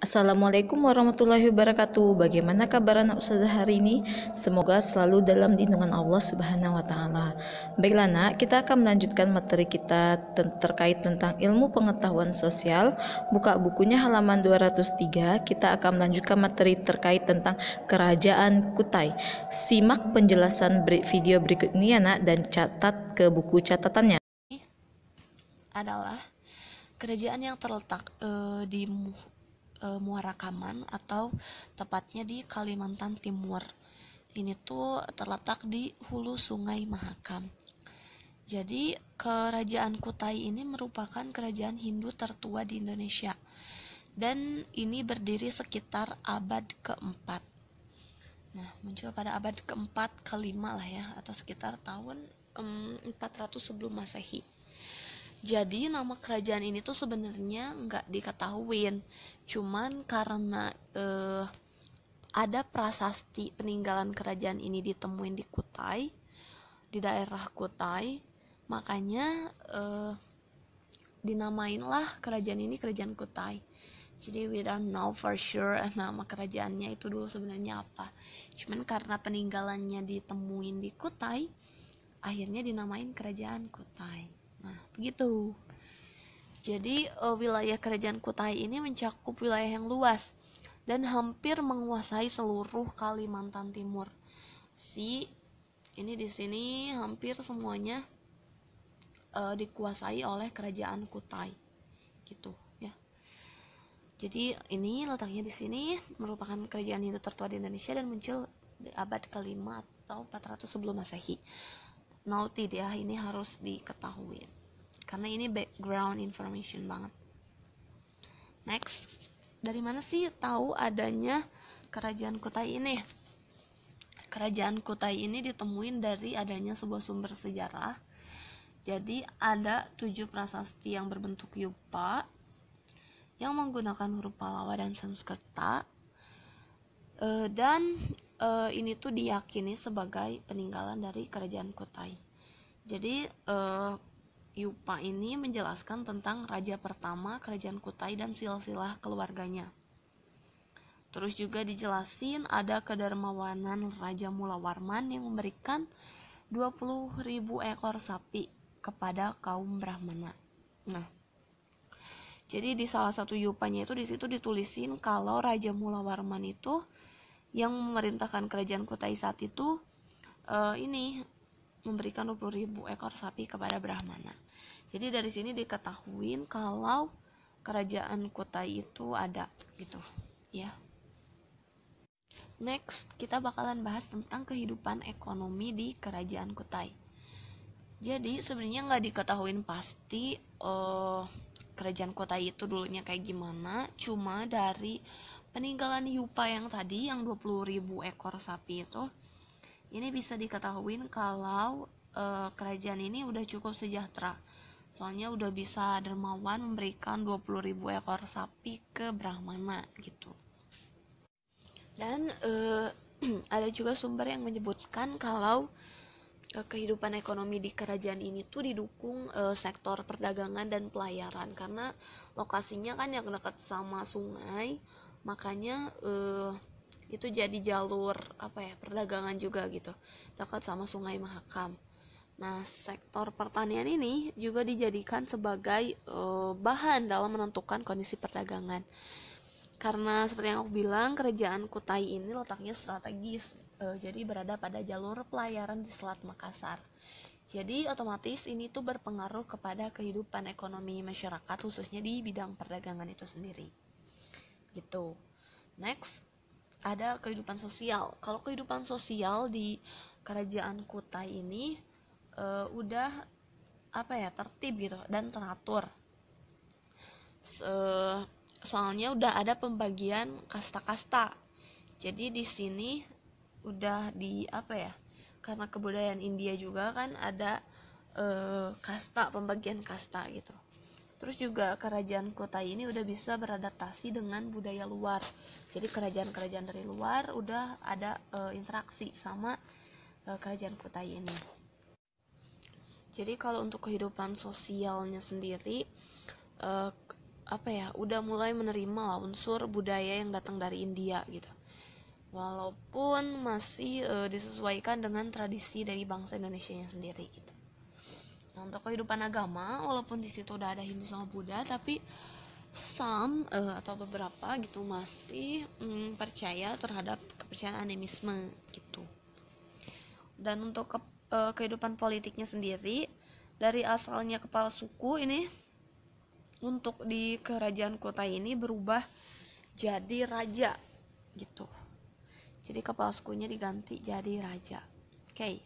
Assalamualaikum warahmatullahi wabarakatuh. Bagaimana kabar anak ustazah hari ini? Semoga selalu dalam lindungan Allah Subhanahu wa taala. Baiklah nak, kita akan melanjutkan materi kita terkait tentang ilmu pengetahuan sosial. Buka bukunya halaman 203. Kita akan melanjutkan materi terkait tentang Kerajaan Kutai. Simak penjelasan video berikut ini ya nak, dan catat ke buku catatannya. Adalah kerajaan yang terletak di Muara Kaman atau tepatnya di Kalimantan Timur. Ini tuh terletak di hulu Sungai Mahakam. Jadi kerajaan Kutai ini merupakan kerajaan Hindu tertua di Indonesia dan ini berdiri sekitar abad keempat. Nah, muncul pada abad keempat kelima lah ya, atau sekitar tahun 400 sebelum Masehi. Jadi nama kerajaan ini tuh sebenarnya nggak diketahuin, cuman karena ada prasasti peninggalan kerajaan ini ditemuin di Kutai, di daerah Kutai, makanya dinamainlah kerajaan ini Kerajaan Kutai. Jadi we don't know for sure nama kerajaannya itu dulu sebenarnya apa. Cuman karena peninggalannya ditemuin di Kutai, akhirnya dinamain Kerajaan Kutai. Nah, begitu. Jadi wilayah Kerajaan Kutai ini mencakup wilayah yang luas dan hampir menguasai seluruh Kalimantan Timur. Ini di sini hampir semuanya dikuasai oleh Kerajaan Kutai. Gitu ya. Jadi ini letaknya di sini, merupakan kerajaan Hindu tertua di Indonesia dan muncul di abad kelima atau 400 sebelum Masehi. Noted ya, ini harus diketahui karena ini background information banget. Next, dari mana sih tahu adanya Kerajaan Kutai ini? Kerajaan Kutai ini ditemuin dari adanya sebuah sumber sejarah. Jadi ada 7 prasasti yang berbentuk yupa yang menggunakan huruf Pallawa dan Sanskerta, dan ini tuh diyakini sebagai peninggalan dari Kerajaan Kutai. Jadi yupa ini menjelaskan tentang raja pertama Kerajaan Kutai dan silsilah keluarganya. Terus juga dijelasin ada kedermawanan Raja Mulawarman yang memberikan 20.000 ekor sapi kepada kaum Brahmana. Nah, jadi di salah satu yupanya itu di situ ditulisin kalau Raja Mulawarman itu yang memerintahkan Kerajaan Kutai saat itu ini memberikan 20.000 ekor sapi kepada Brahmana. Jadi dari sini diketahuin kalau Kerajaan Kutai itu ada gitu ya. Next, kita bakalan bahas tentang kehidupan ekonomi di Kerajaan Kutai. Jadi sebenarnya nggak diketahuin pasti Kerajaan Kutai itu dulunya kayak gimana, cuma dari peninggalan yupa yang tadi yang 20.000 ekor sapi itu, ini bisa diketahuin kalau kerajaan ini udah cukup sejahtera. Soalnya udah bisa dermawan memberikan 20.000 ekor sapi ke Brahmana gitu. Dan ada juga sumber yang menyebutkan kalau kehidupan ekonomi di kerajaan ini tuh didukung sektor perdagangan dan pelayaran, karena lokasinya kan yang dekat sama sungai, makanya itu jadi jalur perdagangan juga gitu, dekat sama Sungai Mahakam. Nah, sektor pertanian ini juga dijadikan sebagai bahan dalam menentukan kondisi perdagangan. Karena seperti yang aku bilang, Kerajaan Kutai ini letaknya strategis, jadi berada pada jalur pelayaran di Selat Makassar. Jadi otomatis ini tuh berpengaruh kepada kehidupan ekonomi masyarakat, khususnya di bidang perdagangan itu sendiri. Gitu. Next, ada kehidupan sosial. Kalau kehidupan sosial di Kerajaan Kutai ini udah tertib gitu dan teratur. Soalnya udah ada pembagian kasta-kasta. Jadi di sini udah karena kebudayaan India juga kan ada kasta, pembagian kasta gitu. Terus juga Kerajaan Kutai ini udah bisa beradaptasi dengan budaya luar. Jadi kerajaan-kerajaan dari luar udah ada interaksi sama Kerajaan Kutai ini. Jadi kalau untuk kehidupan sosialnya sendiri, udah mulai menerima lah unsur budaya yang datang dari India gitu, walaupun masih disesuaikan dengan tradisi dari bangsa Indonesianya sendiri gitu. Nah, untuk kehidupan agama, walaupun di situ udah ada Hindu sama Buddha, tapi atau beberapa gitu masih percaya terhadap kepercayaan animisme gitu. Dan untuk kehidupan politiknya sendiri, dari asalnya kepala suku ini untuk di kerajaan Kutai ini berubah jadi raja gitu. Jadi kepala sukunya diganti jadi raja. Oke.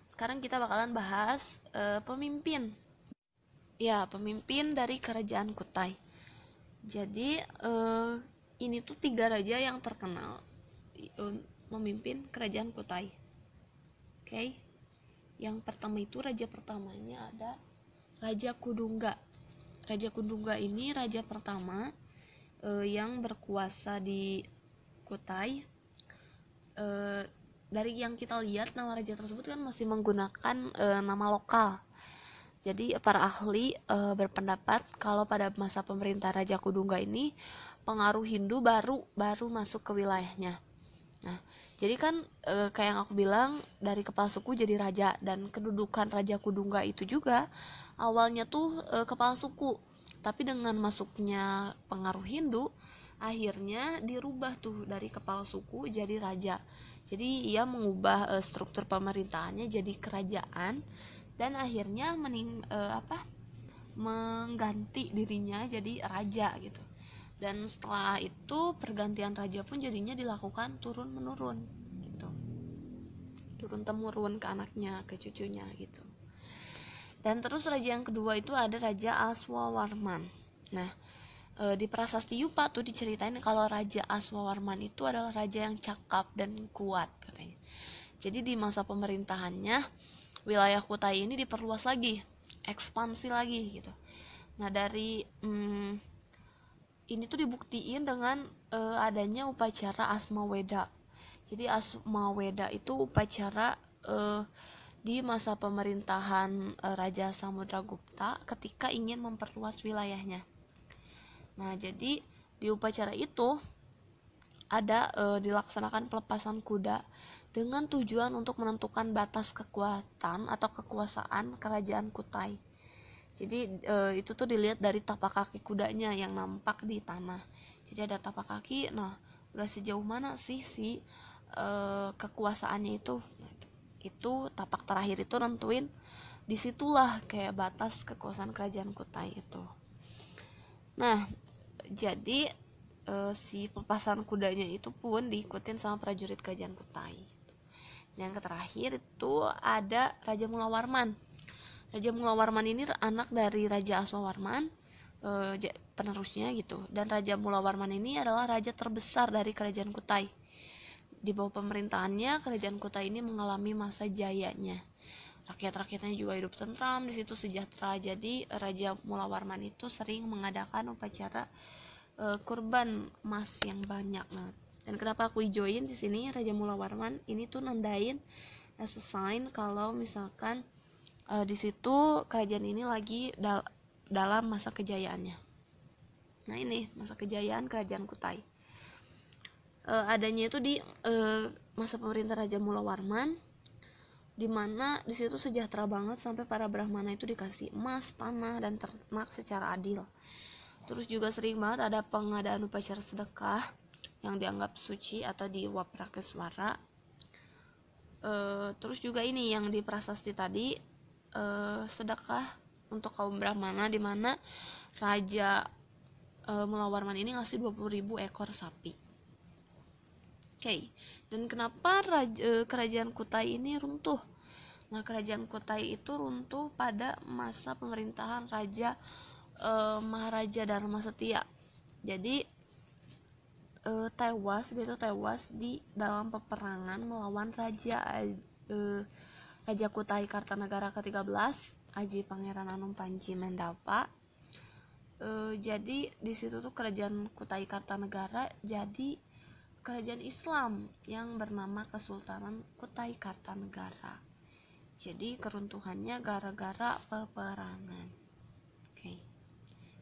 Sekarang kita bakalan bahas pemimpin. Ya, pemimpin dari kerajaan Kutai. Jadi ini tuh 3 raja yang terkenal memimpin kerajaan Kutai. Oke. Yang pertama itu raja pertamanya ada Raja Kudungga. Raja Kudungga ini raja pertama yang berkuasa di Kutai. Dari yang kita lihat, nama raja tersebut kan masih menggunakan nama lokal. Jadi para ahli berpendapat kalau pada masa pemerintah Raja Kudungga ini pengaruh Hindu baru masuk ke wilayahnya. Nah, jadi kan kayak yang aku bilang, dari kepala suku jadi raja, dan kedudukan Raja Kudungga itu juga awalnya tuh kepala suku, tapi dengan masuknya pengaruh Hindu akhirnya dirubah tuh dari kepala suku jadi raja. Jadi ia mengubah struktur pemerintahannya jadi kerajaan, dan akhirnya mengganti dirinya jadi raja gitu. Dan setelah itu pergantian raja pun jadinya dilakukan turun menurun gitu, turun temurun ke anaknya, ke cucunya gitu. Dan terus raja yang kedua itu ada Raja Aswawarman. Nah, di Prasasti Yupa tuh diceritain kalau Raja Aswawarman itu adalah raja yang cakap dan kuat katanya. Jadi di masa pemerintahannya wilayah Kutai ini diperluas lagi, ekspansi lagi gitu. Nah, dari ini tuh dibuktiin dengan adanya upacara Asmaweda. Jadi Asmaweda itu upacara di masa pemerintahan Raja Samudragupta ketika ingin memperluas wilayahnya. Nah, jadi di upacara itu ada dilaksanakan pelepasan kuda dengan tujuan untuk menentukan batas kekuatan atau kekuasaan kerajaan Kutai. Jadi itu tuh dilihat dari tapak kaki kudanya yang nampak di tanah. Jadi ada tapak kaki. Nah, udah sejauh mana sih si kekuasaannya itu? Nah, itu tapak terakhir itu nentuin disitulah kayak batas kekuasaan kerajaan Kutai itu. Nah, jadi si pelepasan kudanya itu pun diikutin sama prajurit kerajaan Kutai. Yang terakhir itu ada Raja Mulawarman. Raja Mulawarman ini anak dari Raja Aswawarman, penerusnya gitu. Dan Raja Mulawarman ini adalah raja terbesar dari kerajaan Kutai. Di bawah pemerintahannya, kerajaan Kutai ini mengalami masa jayanya. Rakyat-rakyatnya juga hidup tentram, di situ sejahtera. Jadi Raja Mulawarman itu sering mengadakan upacara kurban emas yang banyak. Nah, dan kenapa aku hijauin di sini Raja Mulawarman ini tuh nandain as a sign kalau misalkan di situ kerajaan ini lagi dalam masa kejayaannya. Nah, ini masa kejayaan kerajaan Kutai. Adanya itu di masa pemerintah Raja Mulawarman, di mana di situ sejahtera banget sampai para Brahmana itu dikasih emas, tanah, dan ternak secara adil. Terus juga sering banget ada pengadaan upacara sedekah yang dianggap suci atau di Waprakeswara. Terus juga ini yang di prasasti tadi, sedekah untuk kaum Brahmana, di mana Raja Mulawarman ini ngasih 20.000 ekor sapi. Oke. Dan kenapa kerajaan Kutai ini runtuh? Nah, kerajaan Kutai itu runtuh pada masa pemerintahan Raja Maharaja Dharma Setia. Jadi dia tewas di dalam peperangan melawan Raja Kutai Kartanegara ke-13, Aji Pangeran Anom Panji Mendapa. Jadi di situ tuh kerajaan Kutai Kartanegara jadi kerajaan Islam yang bernama Kesultanan Kutai Kartanegara. Jadi keruntuhannya gara-gara peperangan. Oke.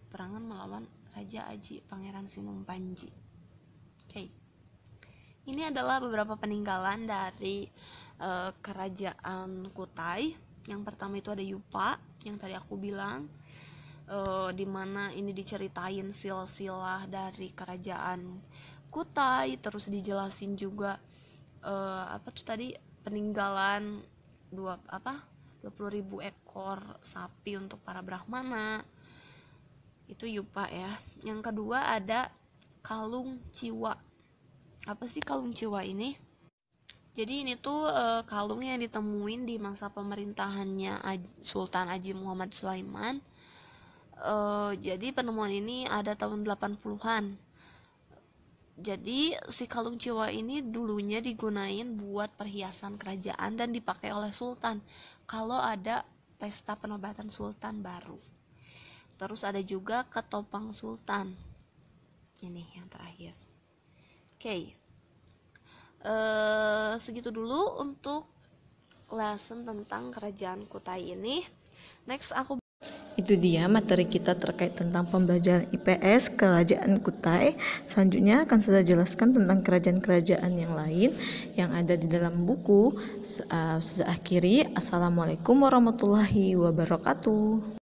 peperangan melawan Raja Aji Pangeran Sinung Panji. Oke. Ini adalah beberapa peninggalan dari kerajaan Kutai. Yang pertama itu ada Yupa yang tadi aku bilang, dimana ini diceritain silsilah dari kerajaan Kutai, terus dijelasin juga peninggalan 20.000 ekor sapi untuk para Brahmana. Itu Yupa ya. Yang kedua ada Kalung Ciwa. Apa sih Kalung Ciwa ini? Jadi ini tuh kalung yang ditemuin di masa pemerintahannya Sultan Haji Muhammad Sulaiman. Jadi penemuan ini ada tahun 80-an. Jadi si kalung Ciwa ini dulunya digunain buat perhiasan kerajaan dan dipakai oleh sultan kalau ada pesta penobatan sultan baru. Terus ada juga ketopang sultan. Ini yang terakhir. Oke. Segitu dulu untuk lesson tentang kerajaan Kutai ini. Next aku Itu dia materi kita terkait tentang pembelajaran IPS Kerajaan Kutai. Selanjutnya akan saya jelaskan tentang kerajaan-kerajaan yang lain yang ada di dalam buku. Saya akhiri. Assalamualaikum warahmatullahi wabarakatuh.